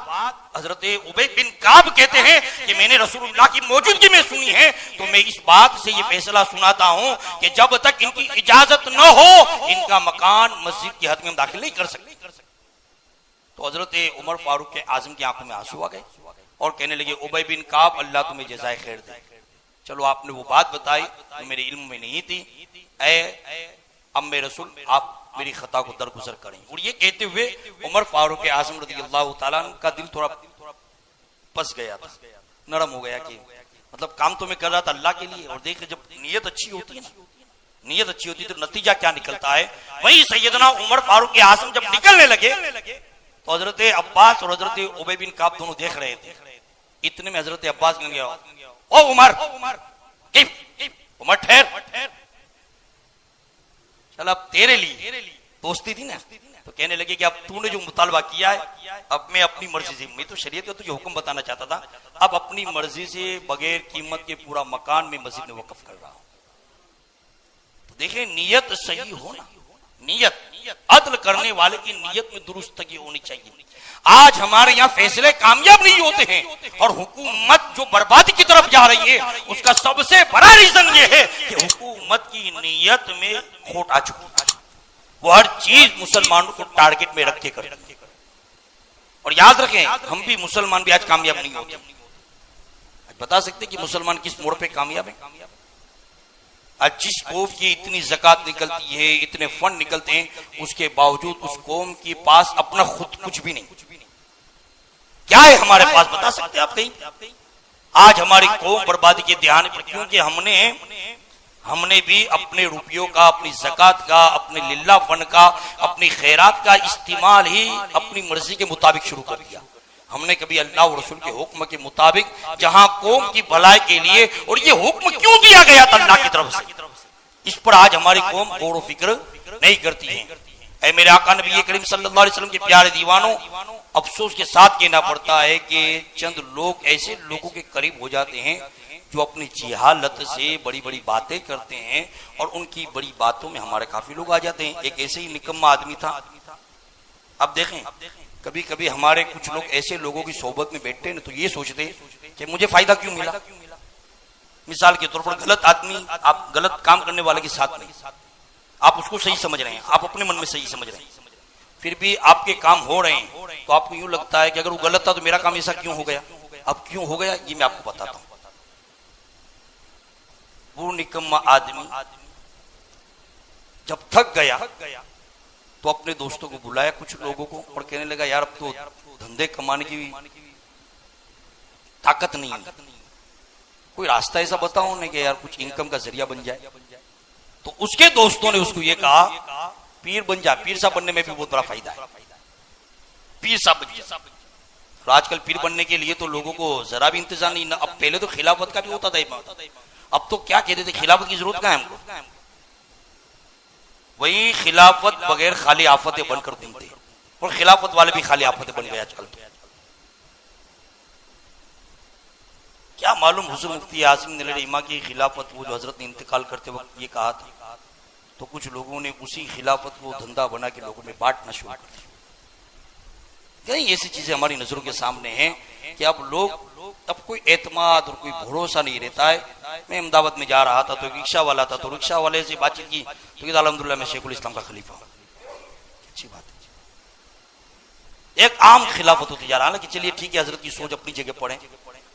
Speaker 1: हजरत उबई बिन काब कहते हैं कि मैंने रसूलुल्लाह की मौजूदगी में सुनी है। तो मैं इस बात से ये फैसला सुनाता हूं कि जब तक इनकी इजाजत न हो इनका मकान मस्जिद की हद में हम दाखिल नहीं कर सकते। तो हजरत उमर फारूक के आजम की आंखों में आंसू आ गए और कहने लगे उबई बिन काब, अल्लाह तुम्हें जज़ाए खैर दे। चलो आपने वो बात बताई तो मेरे इल्म में नहीं थी, अम्मे रसूल आप मेरी खता को दरगुजर करें। और ये कहते हुए उमर फारूक आजम रज़ियल्लाहु ताला अन्हु का दिल थोड़ा पस गया था, नरम हो गया कि मतलब काम तो मैं कर रहा था अल्लाह के लिए, और देख जब नीयत अच्छी होती है ना, नीयत अच्छी होती है तो नतीजा क्या निकलता है। वही सैयदना उमर फारूक आजम जब निकलने लगे तो हजरत अब्बास और हजरत उबई बिन काब दोनों देख रहे थे। इतने में हजरत अब्बास ने गया, ओ उमर ठहर, चल अब तेरे लिए दोस्ती थी ना, तो कहने लगे कि अब तूने जो मुतालबा किया है अब मैं अपनी मर्जी से, मैं तो शरीयत का तुझे हुक्म बताना चाहता था, अब अपनी मर्जी से बगैर कीमत के पूरा मकान में मस्जिद में वक्फ कर रहा हूं। तो देखें नीयत सही होना, नीयत अदल करने वाले की नीयत में दुरुस्तगी होनी चाहिए। आज हमारे यहाँ फैसले कामयाब नहीं होते हैं और हुकूमत जो बर्बादी की तरफ जा रही है उसका सबसे बड़ा रीजन ये है कि हुकूमत हुकूमत की नीयत में खोट आ चुकी। वो हर चीज मुसलमानों को टारगेट में रख के कर। और याद रखें, हम भी मुसलमान भी आज कामयाब नहीं होते। आज बता सकते कि मुसलमान किस मोड़ पे कामयाब है? आज जिस कौम की इतनी ज़कात निकलती है, इतने फंड निकलते हैं, उसके बावजूद उस कौम के पास अपना खुद कुछ भी नहीं। क्या है हमारे पास, बता सकते हैं आप कहीं? आज हमारी कौम बर्बादी के ध्यान पर, क्योंकि हमने भी अपने रुपयों का, अपनी ज़कात का, अपने लिल्ला फंड का, अपनी खैरात का इस्तेमाल ही अपनी मर्जी के मुताबिक शुरू कर दिया। हमने कभी अल्लाह और रसूल के हुक्म के मुताबिक, जहां कौम की भलाई के लिए, और ये हुक्म क्यों दिया गया था अल्लाह की तरफ से, इस पर आज हमारी कौम गौर फिक्र नहीं करती है। ऐ मेरे आका नबी करीम सल्लल्लाहु अलैहि वसल्लम के प्यारे दीवानों, अफसोस के साथ कहना पड़ता है कि चंद लोग ऐसे लोगों के करीब हो जाते हैं जो अपनी जिहालत से बड़ी बड़ी बातें करते हैं, और उनकी बड़ी बातों में हमारे काफी लोग आ जाते हैं। एक ऐसे ही निकम्मा आदमी था। अब देखें, कभी कभी हमारे कुछ लोग ऐसे लोगों की सोबत में बैठते हैं ना, तो ये सोचते कि मुझे फायदा क्यों मिला। मिसाल के तौर पर गलत आदमी, आप गलत काम करने वाले के साथ नहीं, आप उसको सही समझ रहे हैं, आप अपने मन में सही समझ रहे हैं, फिर भी आपके काम हो रहे हैं, तो आपको यूं लगता है कि अगर वो गलत था तो मेरा काम ऐसा क्यों हो गया। अब क्यों हो गया ये मैं आपको बताता हूं। वो निकम्मा आदमी जब थक गया तो अपने दोस्तों को बुलाया, कुछ लोगों को, और कहने लगा यार अब तो धंधे कमाने की ताकत नहीं है, कोई रास्ता ऐसा बताओ ना कि यार कुछ इनकम का जरिया बन जाए। तो उसके दोस्तों ने उसको ये कहा, पीर बन जा, पीर साहब बनने में भी बहुत बड़ा फायदा है, पीर साहब बन जा। तो आजकल पीर बनने के लिए तो लोगों को जरा भी इंतजार नहीं। अब पहले तो खिलाफत का भी होता था, अब तो क्या कहते थे, खिलाफत की जरूरत क्या है हमको। वही खिलाफत बगैर खाली आफतें बनकर घूमते, और खिलाफत वाले भी खाली आफतें बन गए आजकल। क्या मालूम हुजूर मुफ्ती आसिम नलड़ी की खिलाफत, वो जो हजरत ने इंतकाल करते वक्त ये कहा था, तो कुछ लोगों ने उसी खिलाफत को धंधा बना के लोगों में बांटना शुरू कर दिया। कई ऐसी चीजें हमारी नजरों के सामने हैं कि अब लोग, अब कोई एतमाद और कोई भरोसा नहीं रहता है। मैं अहमदाबाद में जा रहा था तो एक रिक्शा वाला था, तो रिक्शा वाले से बातचीत की तो अल्हम्दुलिल्लाह मैं शेखुल इस्लाम का खलीफा हूं। अच्छी बात है, एक आम खिलाफत होती जा रहा है। कि चलिए ठीक है, हजरत की सोच अपनी जगह पड़े,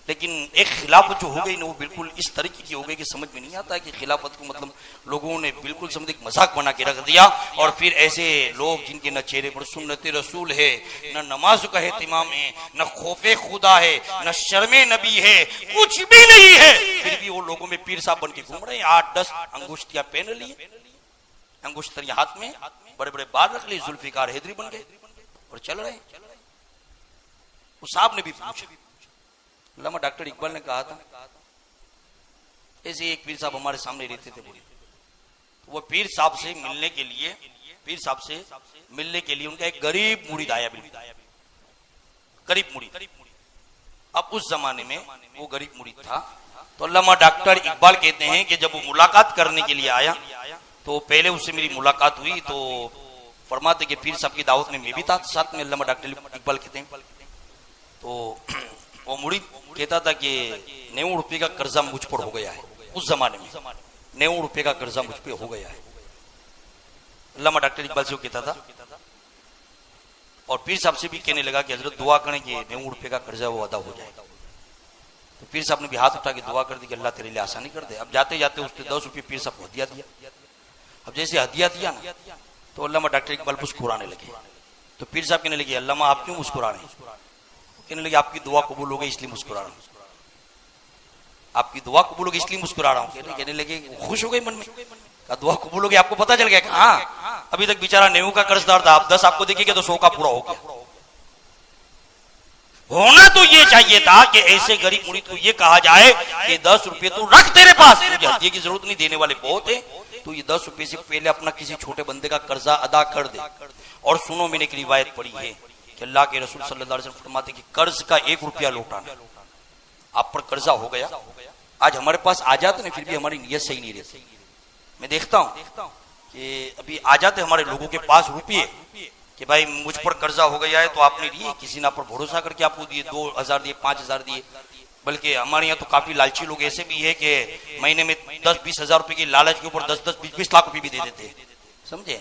Speaker 1: लेकिन एक खिलाफत जो हो गई ना, वो बिल्कुल इस तरीके की हो गई कि समझ में नहीं आता है कि खिलाफत को मतलब लोगों ने बिल्कुल समझ एक मजाक बना के रख दिया। और फिर ऐसे लोग जिनके न चेहरे पर सुन्नत रसूल है, न नमाज का एहतिमाम है, न खौफे खुदा है, न शर्मे नबी है, कुछ भी नहीं है, फिर भी वो लोगों में पीर साहब बन के घूम रहे हैं। 8-10 अंगुष्ठियां पहन लिए, अंगुष्ठियां हाथ में, बड़े बड़े बाल रख लिए, जुल्फिकार हैदरी बन गए और चल रहे। उस साहब ने भी पूछा, अल्लामा डॉक्टर इकबाल ने कहा था, ऐसे एक पीर साहब हमारे सामने रहते थे, तो वो पीर साहब से मिलने के लिए, पीर साहब से मिलने के लिए उनका एक गरीब मुरीद आया, गरीब मुरीद। अब उस जमाने में वो गरीब मुरीद था, तो अल्लामा डॉक्टर इकबाल कहते हैं कि जब वो मुलाकात करने के लिए आया, तो पहले उससे मेरी मुलाकात हुई, तो फरमाते कि पीर साहब की दावत में मैं भी था साथ में। अल्लामा डॉक्टर इकबाल कहते हैं, तो वो मुरीद कहता था कि 90 रुपये का कर्जा मुझ पर हो गया है। उस जमाने में 90 रुपये का कर्जा मुझ पे हो गया है। अल्लामा डॉक्टर इकबाल से वो कहता था, और पीर साहब से भी कहने लगा कि हजरत दुआ करें कि 90 रुपये का कर्जा वो अदा हो जाए। तो पीर साहब ने भी हाथ उठा के दुआ कर दी कि अल्लाह तेरे लिए आसानी कर दे। अब जाते जाते उसने 10 रुपये पीर साहब को हदिया दिया। अब जैसे हदिया दिया ना, तो अल्लामा डॉक्टर इकबाल मुस्कुराने लगे। तो पीर साहब कहने लगे, अल्लामा आप क्यों मुस्कुरा रहे हैं? कहने लगे, आपकी दुआ कबूल हो गई इसलिए मुस्कुरा रहा हूं, आपकी दुआ कबूल हो गई इसलिए मुस्कुरा रहा हूं। कहने लगे, खुश हो गई मन में, कहा दुआ कबूल हो गई, आपको पता चल गया? हाँ, अभी तक बेचारा 90 का कर्जदार था, आप 10 आपको देखेंगे तो 100 का पूरा हो गया। होना तो ये चाहिए था कि ऐसे गरीब मुरीद को ये कहा जाए कि 10 रुपये तो रख तेरे पास, मुझे हदिये की जरूरत नहीं, देने वाले बहुत है, तो ये 10 रुपये से पहले अपना किसी छोटे बंदे का कर्जा अदा कर दे। और सुनो, मैंने एक रिवायत पढ़ी है कि अल्लाह के रसूल सल्लल्लाहु अलैहि वसल्लम फरमाते कि कर्ज का 1 रुपया लौटाना, आप पर कर्जा हो गया, आज हमारे पास आ जाते ना, फिर भी हमारी नीयत सही नहीं रहती। मैं देखता हूं कि अभी आ जाते हमारे लोगों के पास रुपये कि भाई मुझ पर कर्जा हो गया है, तो आपने दिए, किसी ने आप पर भरोसा करके आपको दिए, 2000 दिए, 5000 दिए, बल्कि हमारे यहाँ तो काफी लालची लोग ऐसे भी है कि महीने में 10-20 हजार रुपए की लालच के ऊपर 10-20 लाख रुपए भी दे देते हैं, समझे।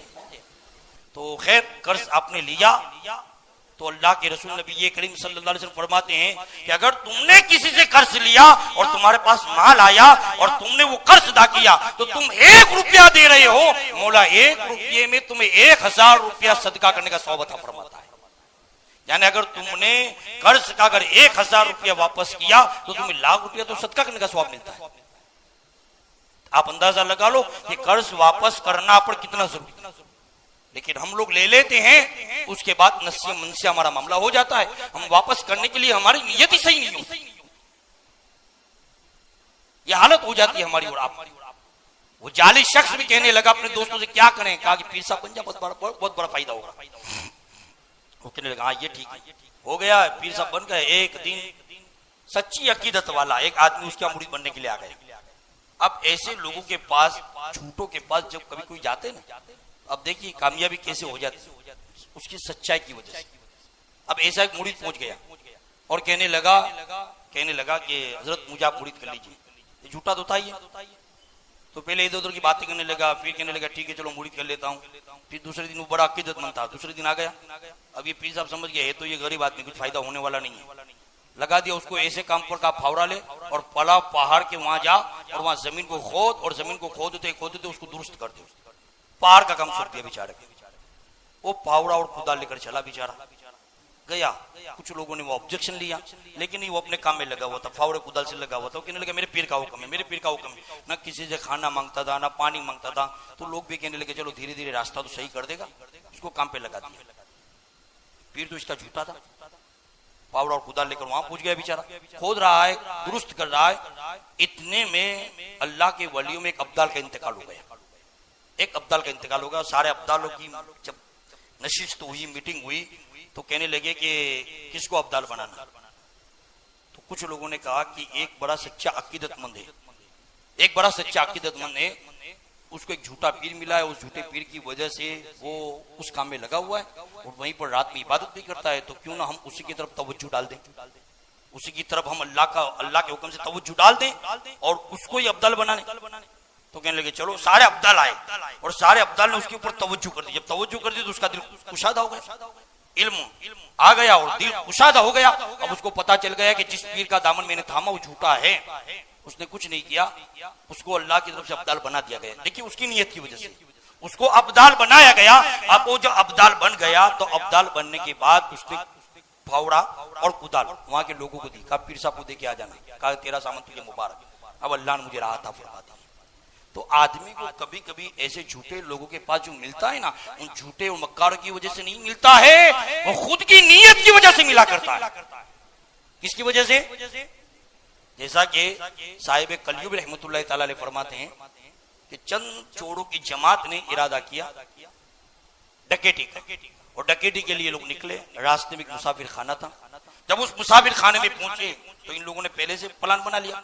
Speaker 1: तो खैर कर्ज आपने लिया तो अल्लाह के रसूल नबी ये करीम सल्लल्लाहु अलैहि वसल्लम फरमाते हैं कि अगर तुमने किसी से कर्ज लिया और तुम्हारे पास माल आया और तुमने वो कर्ज अदा किया तो तुम 1 रुपया दे रहे हो, मौला 1 रुपये में तुम्हें 1000 रुपया सदका करने का सवाब अता फरमाता है। यानी अगर तुमने कर्ज का अगर 1000 रुपया वापस किया तो तुम्हें 1,00,000 रुपया तो सदका करने का सवाब मिलता है। आप अंदाजा लगा लो कि कर्ज वापस करना पर कितना जरूरी। लेकिन हम लोग ले लेते हैं, उसके बाद नस्ये मन से हमारा मामला हो जाता है, हम वापस करने के लिए हमारी नियत ही सही नहीं होती, ये हालत हो जाती है हमारी। और आप वो जाली शख्स भी कहने लगा अपने दोस्तों से क्या करें, कहा कि पीर साहब बन जा, बहुत बड़ा फायदा होगा। वो कहने लगा हाँ ये ठीक है, हो गया पीर साहब बन गए। एक दिन सच्ची अकीदत वाला एक आदमी उसका मुरीद बनने के लिए आ गया। अब ऐसे लोगों के पास, झूठों के पास जब कभी कोई जाते ना, अब देखिए कामयाबी कैसे हो जाती, उसकी सच्चाई की वजह से। अब ऐसा एक मुरीद पहुंच गया और कहने लगा कि हजरत मुझे आप मुरीद कर लीजिए। झूठा तो था ही, तो पहले इधर उधर की बातें करने लगा, फिर कहने लगा ठीक है चलो मुरीद कर लेता हूँ। फिर दूसरे दिन वो बड़ा अकीदतमंद था, दूसरे दिन आ गया। अब ये पीर साहब समझ गया है तो ये गरीब आदमी, कुछ फायदा होने वाला नहीं है। लगा दिया उसको ऐसे काम पर का फावड़ा ले और पला पहाड़ के वहां जा और वहां जमीन को खोद, और जमीन को खोदते उसको दुरुस्त कर दे। पहाड़ का काम सौंप दिया बेचारे को। वो फावड़ा और कुदाल लेकर चला बेचारा गया। कुछ लोगों ने वो ऑब्जेक्शन लिया, लेकिन वो अपने काम में लगा हुआ था, फावड़े कुदाल से लगा हुआ था। कहने लगा मेरे पीर का हुक्म है, मेरे पीर का हुक्म है। ना किसी से खाना मांगता था, ना पानी मांगता था। तो लोग भी कहने लगे चलो धीरे धीरे रास्ता तो सही कर देगा, उसको काम पे लगा दिया। पीर तो इसका झूठा था, फावड़ा और कुदाल लेकर वहां पहुंच गया बेचारा, खोद रहा है, दुरुस्त कर रहा है। इतने में अल्लाह के वलियों में एक अब्दाल का इंतकाल हो गया। एक अब्दाल का इंतकाल होगा। सारे अब्दालों की जब नशिस्त हुई, मीटिंग हुई, तो कहने लगे कि किसको अब्दाल बनाना। तो कुछ लोगों ने कहा कि एक बड़ा सच्चा अकीदतमंद है, उसको एक झूठा पीर मिला है, उस झूठे पीर की वजह से वो उस काम में लगा हुआ है और वहीं पर रात में इबादत भी करता है। तो क्यों ना हम उसी की तरफ तवज्जो डाल दें, उसी की तरफ हम अल्लाह के हुक्म से तवज्जो डाल दें और उसको ही अब्दाल बनाने। तो कहने लगे चलो सारे अब्दाल आए और सारे अब्दाल ने उसके ऊपर तवज्जो कर दी। जब तवज्जो कर दी तो उसका दिल कुशादा हो गया, इल्म आ गया और दिल कुशादा हो गया। अब उसको पता चल गया कि जिस पीर का दामन मैंने थामा वो झूठा है, उसने कुछ नहीं किया, उसको अल्लाह की तरफ से अब्दाल बना दिया गया। देखिए उसकी नीयत की वजह से उसको अब्दाल बनाया गया। अब वो जब अब्दाल बन गया तो अब्दाल बनने के बाद उसने फावड़ा और कुदाल वहां के लोगों को दी, कहा पीर साहब को दे के आ जाना, कहा तेरा सामान तुझे मुबारक। अब अल्लाह ने मुझे राहत फरमा दी। तो आदमी को कभी कभी ऐसे झूठे लोगों के पास जो मिलता है ना, उन झूठे और मक्कारों की वजह से नहीं मिलता है, वो खुद की नीयत की वजह से मिला करता है। किसकी वजह से? जैसा कि साहिब कलयुब रहमतुल्लाह ताला अलैह फरमाते हैं कि चंद चोरों की जमात ने इरादा किया डकैती का, और डकैती के लिए लोग निकले। रास्ते में एक मुसाफिर खाना था। जब उस मुसाफिर खाने में पहुंचे तो इन लोगों ने पहले से प्लान बना लिया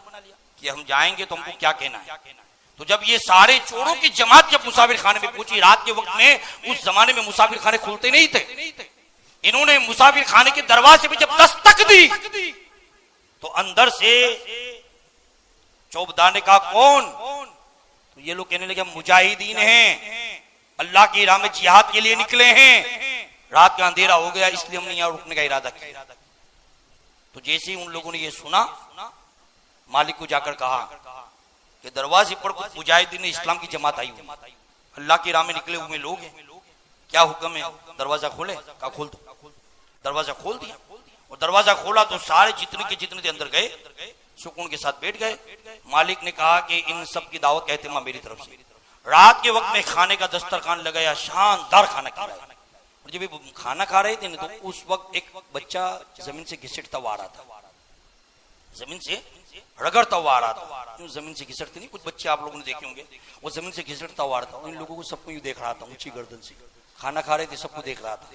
Speaker 1: कि हम जाएंगे तो हमको क्या कहना है। तो जब ये सारे चोरों की जमात जब मुसाफिर खाने में पहुंची, रात के वक्त में, उस जमाने में मुसाफिर खाने खुलते नहीं थे, इन्होंने मुसाफिर खाने के दरवाजे पे जब दस्तक दी तो अंदर से चौबदार ने कहा कौन? तो ये लोग कहने लगे हम मुजाहिदीन हैं, अल्लाह की राह में जिहाद के लिए निकले हैं, रात का अंधेरा हो गया इसलिए हमने यहां रुकने का इरादा किया। तो जैसे ही उन लोगों ने ये सुना, मालिक को जाकर कहा कि दरवाजे पर कुछ मुजाहिदीन इस्लाम की जमात आई हुई, अल्लाह की राह में निकले हुए लोग हैं, क्या हुक्म है? दरवाजा खोले? कहा खोल दो। दरवाजा खोल दिया और दरवाजा खोला तो सारे जितने के जितने अंदर गए, सुकून के साथ बैठ गए। मालिक ने कहा कि इन सब की दावत कहते हैं मेरी तरफ से। रात के वक्त में खाने का दस्तरखान लगाया, शानदार खाना खा रहा है। और जब खाना खा रहे थे ना, तो उस वक्त एक बच्चा जमीन से घिसटता हुआ आ रहा था, जमीन से रगड़ता हुआ आ रहा था। जमीन से घिसटते नहीं, कुछ बच्चे आप लोगों ने देखे होंगे, वो जमीन से घिसटता हुआ आ रहा था। इन लोगों को सबको यूं देख रहा था, ऊंची गर्दन से खाना खा रहे थे, सबको देख रहा था।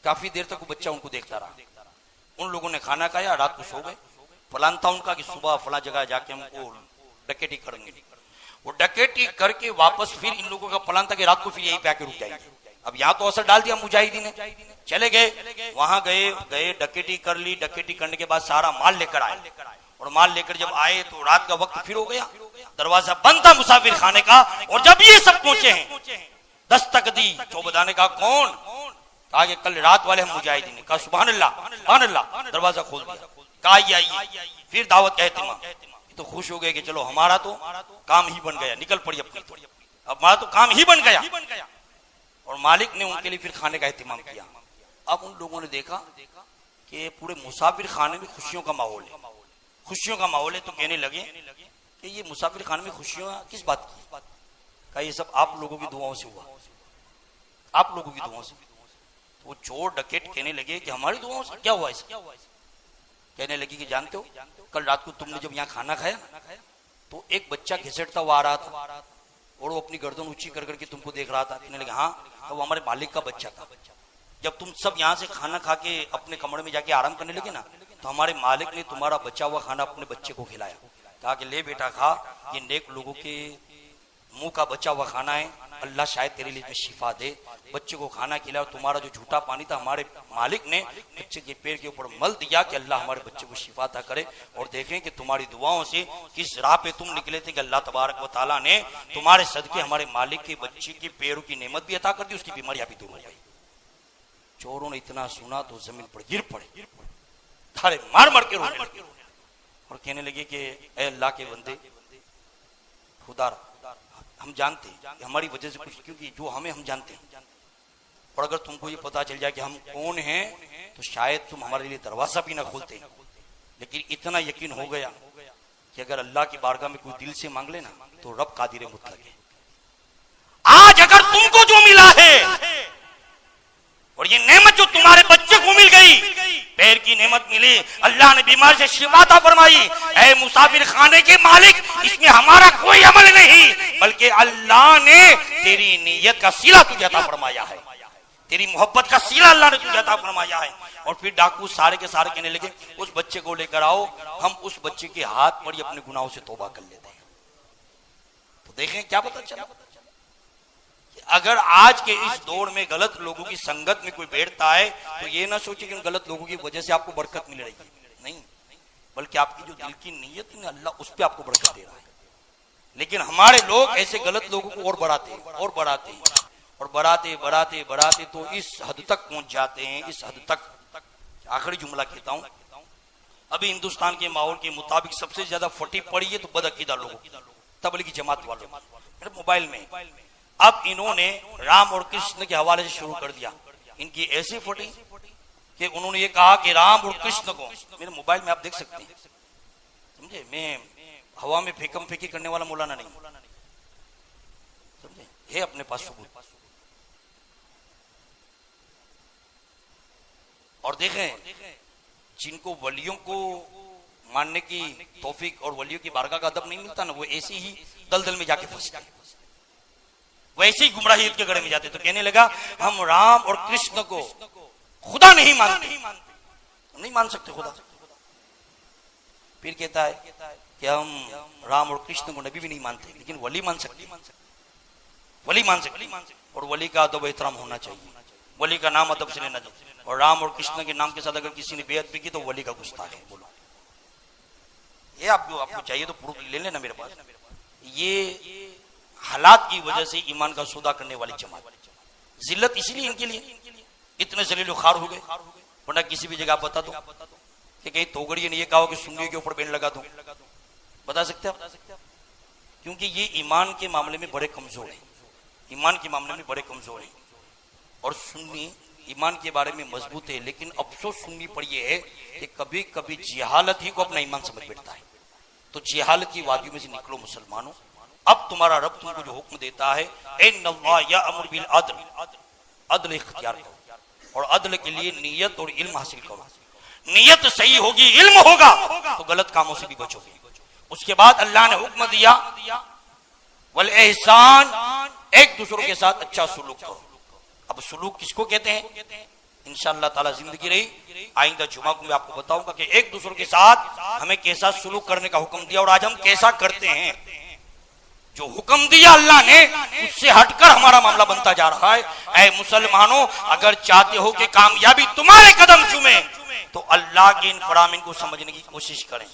Speaker 1: काफी देर तक वो बच्चा उनको देखता रहा। उन लोगों ने खाना खाया, रात को सो गए। प्लान था उनका कि सुबह फला जगह जाके हमको डकैती करेंगे। वो डकैती करके वापस फिर इन लोगों का प्लान था कि रात को फिर यहीं पे आके रुक जाएंगे। अब यहाँ तो असर डाल दिया मुजाहिदीन ने, चले गए वहां, गए डकैती कर ली। डकैती करने के बाद सारा माल लेकर आए और माल लेकर जब आए तो रात का वक्त फिर हो गया, दरवाजा बंद था मुसाफिर खाने का। और जब ये सब पहुंचे हैं, दस्तक दी, चौबदाने का कौन? कहा कि कल रात वाले हम मुजाहिदीन। कहा सुभान अल्लाह सुभान अल्लाह। दरवाजा खोल दिया, कहा आइए। फिर दावत का एहतिमाम, तो खुश हो गए कि चलो हमारा तो काम ही बन गया, निकल पड़ी अपनी, अब हमारा तो काम ही बन गया। और मालिक ने उनके लिए फिर खाने का एहतिमाम किया। अब उन लोगों ने देखा कि पूरे मुसाफिर खाने में खुशियों का माहौल है, खुशियों का माहौल है। तो कहने लगे कि ये मुसाफिर खाने में खुशियां किस बात की? कहा ये सब आप लोगों की दुआओं से हुआ, आप लोगों की दुआओं से। तो वो चोर डकैत कहने लगे कि हमारी दुआओं से क्या हुआ इसका? कहने लगी कि जानते हो कल रात को तुमने जब यहाँ खाना खाया तो एक बच्चा घिसटता हुआ आ रहा था और वो अपनी गर्दन ऊंची कर करके तुमको देख रहा था। कहने लगे हाँ, तो वो हमारे मालिक का बच्चा था। जब तुम सब यहाँ से खाना खा के अपने कमरे में जाके आराम करने लगे ना, तो हमारे मालिक ने तुम्हारा बचा हुआ खाना अपने बच्चे को खिलाया। कहा कि ले बेटा खा, ये नेक लोगों के मुंह का बचा हुआ खाना है, अल्लाह शायद तेरे लिए शिफा दे। बच्चे को खाना खिलाया। तुम्हारा जो झूठा पानी था हमारे मालिक ने बच्चे के पैर के ऊपर मल दिया कि अल्लाह हमारे बच्चे को शिफा अता करे। और देखें कि तुम्हारी दुआओं से किस राह पे तुम निकले थे कि अल्लाह तबारक व तआला ने तुम्हारे सदके हमारे मालिक के बच्चे के पैरों की नेमत भी अता कर दी, उसकी बीमारियां भी दूर हो गई। चोरों ने इतना सुना तो जमीन पर गिर पड़े, थारे मार मार के रोने लगे और कहने लगे कि ऐ अल्लाह के बंदे, खुदा हम जानते हैं कि हमारी वजह से कुछ, क्योंकि जो हमें हम जानते हैं, और अगर तुमको ये पता चल जाए कि हम कौन हैं तो शायद तुम हमारे लिए दरवाजा भी ना खोलते। लेकिन इतना यकीन हो गया कि अगर अल्लाह की बारगाह में कोई दिल से मांग ले ना तो रब कादिर मुतलक है। आज अगर तुमको जो मिला है और ये नेमत जो तुम्हारे बच्चे को मिल गई, पैर की नेमत मिली, अल्लाह ने बीमार से शिफा अता फरमाई, ऐ मुसाफिर खाने के मालिक, इसमें हमारा कोई अमल नहीं, बल्कि अल्लाह ने तेरी नीयत का सिला तुझे अता फरमाया है, तेरी मोहब्बत का सिला अल्लाह ने तुझे अता फरमाया है। और फिर डाकू सारे के सारे कहने लगे उस बच्चे को लेकर आओ, हम उस बच्चे के हाथ पर ही अपने गुनाहों से तौबा कर लेते हैं। तो देखें क्या पता चला, अगर आज के इस दौर में गलत लोगों की संगत में कोई बैठता है तो ये ना सोचे कि उन गलत लोगों की वजह से आपको बरकत मिल रही है, नहीं, बल्कि आपकी जो दिल की नीयत है ना, अल्लाह उस पर आपको बरकत दे रहा है। लेकिन हमारे लोग ऐसे गलत लोगों को और बढ़ाते हैं और बढ़ाते हैं और बढ़ाते बढ़ाते बढ़ाते तो इस हद तक पहुंच जाते हैं, इस हद तक। आखिरी जुमला कहता हूं, अभी हिंदुस्तान के माहौल के मुताबिक सबसे ज्यादा फटी पड़ी है तो बदअकीदा लोगों की, तबलीगी जमात वालों की, मोबाइल में। अब इन्होंने राम और कृष्ण के हवाले से शुरू कर दिया। इनकी ऐसी फटी कि उन्होंने ये कहा कि राम और कृष्ण को, मेरे मोबाइल में आप देख सकते हैं, समझे, मैं हवा में फेंकम फेंकी करने वाला मौलाना नहीं, समझे, है अपने पास सबूत। और देखें जिनको वलियों को मानने की तौफीक और वलियों की बारगाह का अदब नहीं मिलता ना, वो ऐसी ही दलदल में जाके फंसते हैं, वैसे ही गुमराहियत के गड़े में जाते। तो कहने लगा हम राम और कृष्ण को खुदा नहीं मानते, नहीं मान सकते खुदा। फिर कहता है कि हम राम और कृष्ण को नबी भी नहीं मानते, लेकिन वली मान सकते, वली मान सकते। और वली का अदब एहतराम होना चाहिए, वली का नाम अदब से लेना चाहिए। और राम और कृष्ण के नाम के साथ अगर किसी ने बेअदबी भी की तो वली का गुस्ताख है। बोलो ये आपको चाहिए तो प्रूफ ले लेना मेरे पास। ये हालात की वजह से ईमान का सौदा करने वाली जमात, जिल्लत इसीलिए इनके लिए इतने जलील खार हो गए। वरना किसी भी जगह बता दो कि कहीं तोगड़िए ने ये कहा कि सुन्नी के ऊपर बैन लगा दो, बता सकते हैं? क्योंकि ये ईमान के मामले में बड़े कमजोर है, ईमान के मामले में बड़े कमजोर है। और सुन्नी ईमान के बारे में मजबूत है, लेकिन अफसोस सुन्नी पर यह है कि कभी कभी जिहालत ही को अपना ईमान समझ बैठता है। तो जिहालत की वादियों में से निकलो मुसलमानों। अब तुम्हारा रब तुमको जो हुक्म देता है, इन्नल्लाह यअमुरु बिल अदल, अदल इख्तियार करो और अदल के लिए नियत और इल्म हासिल करो। नियत सही होगी, इल्म होगा तो गलत कामों से भी बचोगे। उसके बाद अल्लाह ने हुक्म दिया वल एहसान, एक दूसरों के साथ अच्छा सुलूक करो। अब सुलूक किसको कहते हैं? इंशाअल्लाह ताला जिंदगी रही आइंदा जुमा को मैं आपको बताऊंगा कि एक दूसरों के साथ हमें कैसा सुलूक करने का हुक्म दिया और आज हम कैसा करते हैं। जो हुक्म दिया अल्लाह ने उससे हटकर हमारा मामला बनता जा रहा है। ऐ मुसलमानों, अगर चाहते हो कि कामयाबी तुम्हारे कदम चूमे तो अल्लाह के इन फरामीन को समझने की कोशिश करें।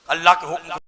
Speaker 2: अल्लाह के हुक्म